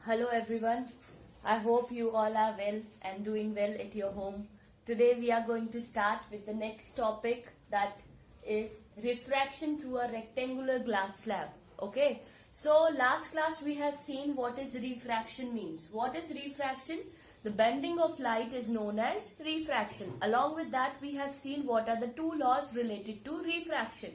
Hello everyone. I hope you all are well and doing well at your home. Today we are going to start with the next topic, that is refraction through a rectangular glass slab. Okay. So last class we have seen what is refraction means. What is refraction? The bending of light is known as refraction. Along with that we have seen what are the two laws related to refraction.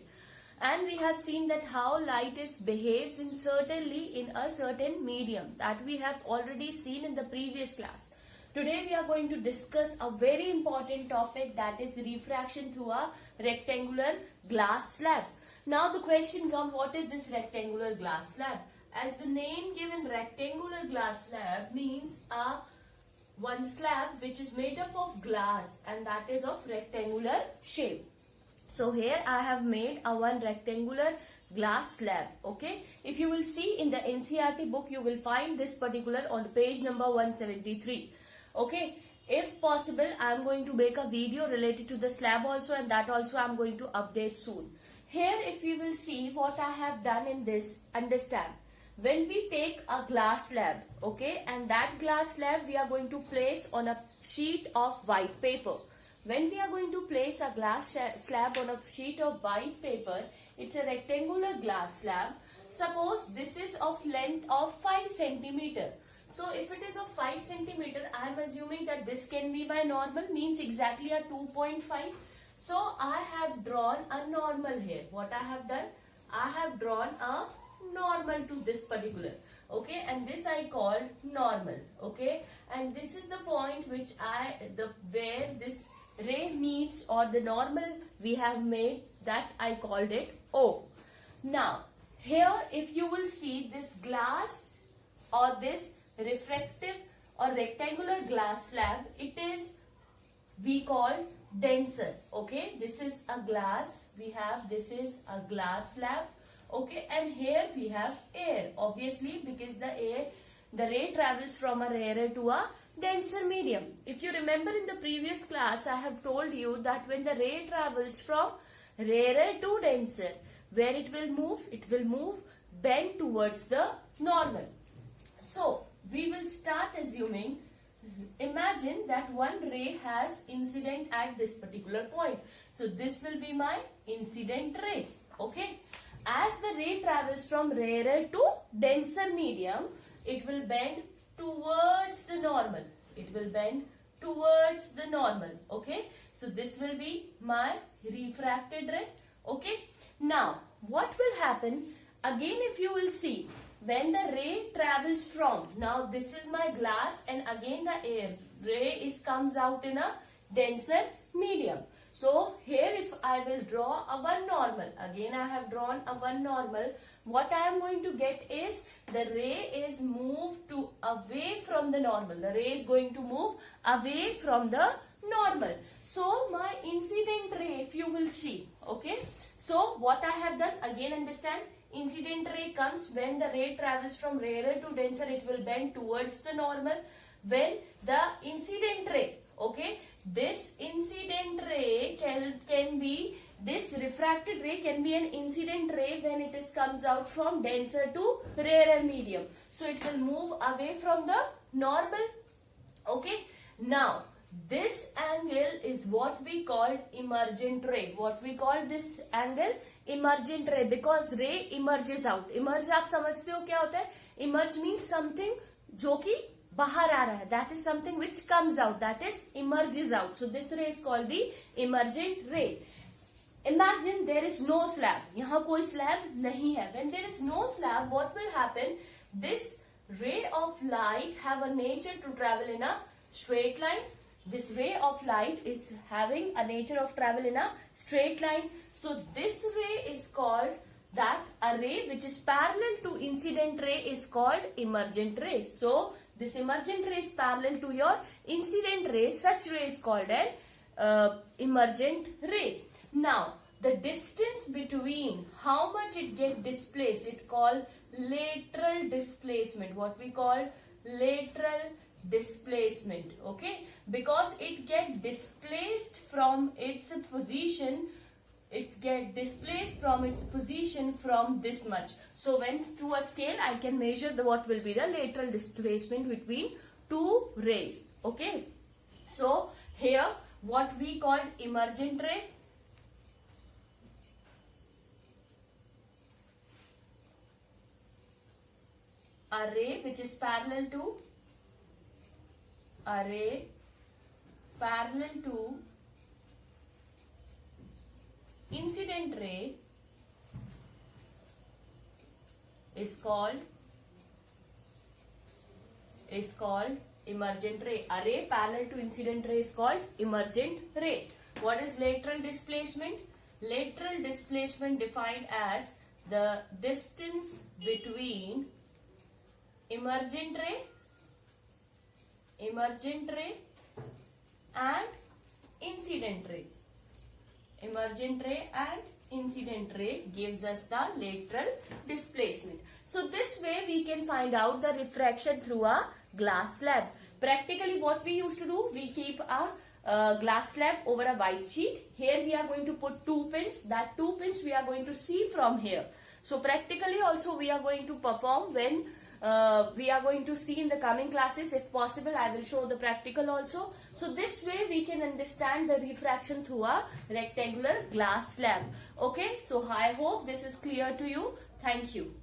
And we have seen that how light behaves in a certain medium, that we have already seen in the previous class. Today we are going to discuss a very important topic, that is refraction through a rectangular glass slab. Now the question comes, what is this rectangular glass slab? As the name given, rectangular glass slab means one slab which is made up of glass and that is of rectangular shape. So here I have made a one rectangular glass slab. Okay. If you will see in the NCERT book, you will find this particular on page number 173. Okay. If possible, I am going to make a video related to the slab also, and that also I am going to update soon. Here if you will see what I have done in this, understand. When we take a glass slab, okay, and that glass slab we are going to place on a sheet of white paper. When we are going to place a glass slab on a sheet of white paper, it's a rectangular glass slab. Suppose this is of length of 5 centimeter. So if it is of 5 centimeter, I am assuming that this can be my normal, means exactly a 2.5. So I have drawn a normal here. What I have done? I have drawn a normal to this particular. Okay, and this I called normal. Okay, and this is the point which where this ray meets, or the normal we have made, that I called it O. Now here if you will see this glass or this refractive or rectangular glass slab, it is we call denser. Okay, this is a glass, this is a glass slab. Okay, and here we have air, obviously, because the ray travels from a rarer to a denser medium. If you remember in the previous class, I have told you that when the ray travels from rarer to denser, where it will move bend towards the normal. So we will start assuming, imagine that one ray has incident at this particular point. So this will be my incident ray. Okay. As the ray travels from rarer to denser medium, it will bend towards the normal. It will bend towards the normal. Okay. So this will be my refracted ray. Okay. Now what will happen? Again if you will see, when the ray travels from, now this is my glass and again the ray comes out in a denser medium. So here if I will draw a one normal, again I have drawn a one normal, what I am going to get is the ray is moved away from the normal. The ray is going to move away from the normal. So my incident ray, if you will see, okay. So what I have done, again understand, incident ray comes when the ray travels from rarer to denser, it will bend towards the normal. When the incident ray, okay, this incident ray can be, this refracted ray can be an incident ray when it comes out from denser to rarer medium. So it will move away from the normal. Okay. Now this angle is what we call emergent ray. What we call this angle? Emergent ray, because ray emerges out. Emerge आप समझते हो क्या होता है? Emerge means something जो कि बाहर आ रहा है. That is something which comes out. That is emerges out. So this ray is called the emergent ray. Imagine there is no slab. यहाँ कोई slab नहीं है. When there is no slab, what will happen? This ray of light have a nature to travel in a straight line. This ray of light is having a nature of travel in a straight line. So this ray is called, that a ray which is parallel to incident ray is called emergent ray. So this emergent ray is parallel to your incident ray. Such ray is called an emergent ray. Now the distance between how much it get displaced, it called lateral displacement. What we call lateral displacement. Okay, because it get displaced from its position it get displaced from its position from this much. So when through a scale I can measure what will be the lateral displacement between two rays. Okay. So here what we call emergent ray, a ray which is parallel to incident ray is called emergent ray. A ray parallel to incident ray is called emergent ray. What is lateral displacement? Lateral displacement defined as the distance between emergent ray and incident ray. Emergent ray and incident ray gives us the lateral displacement. So this way we can find out the refraction through a glass slab. Practically what we used to do, we keep a glass slab over a white sheet. Here we are going to put two pins. That two pins we are going to see from here. So practically also we are going to perform when we are going to see in the coming classes. If possible, I will show the practical also. So this way we can understand the refraction through a rectangular glass slab. Okay, so I hope this is clear to you. Thank you.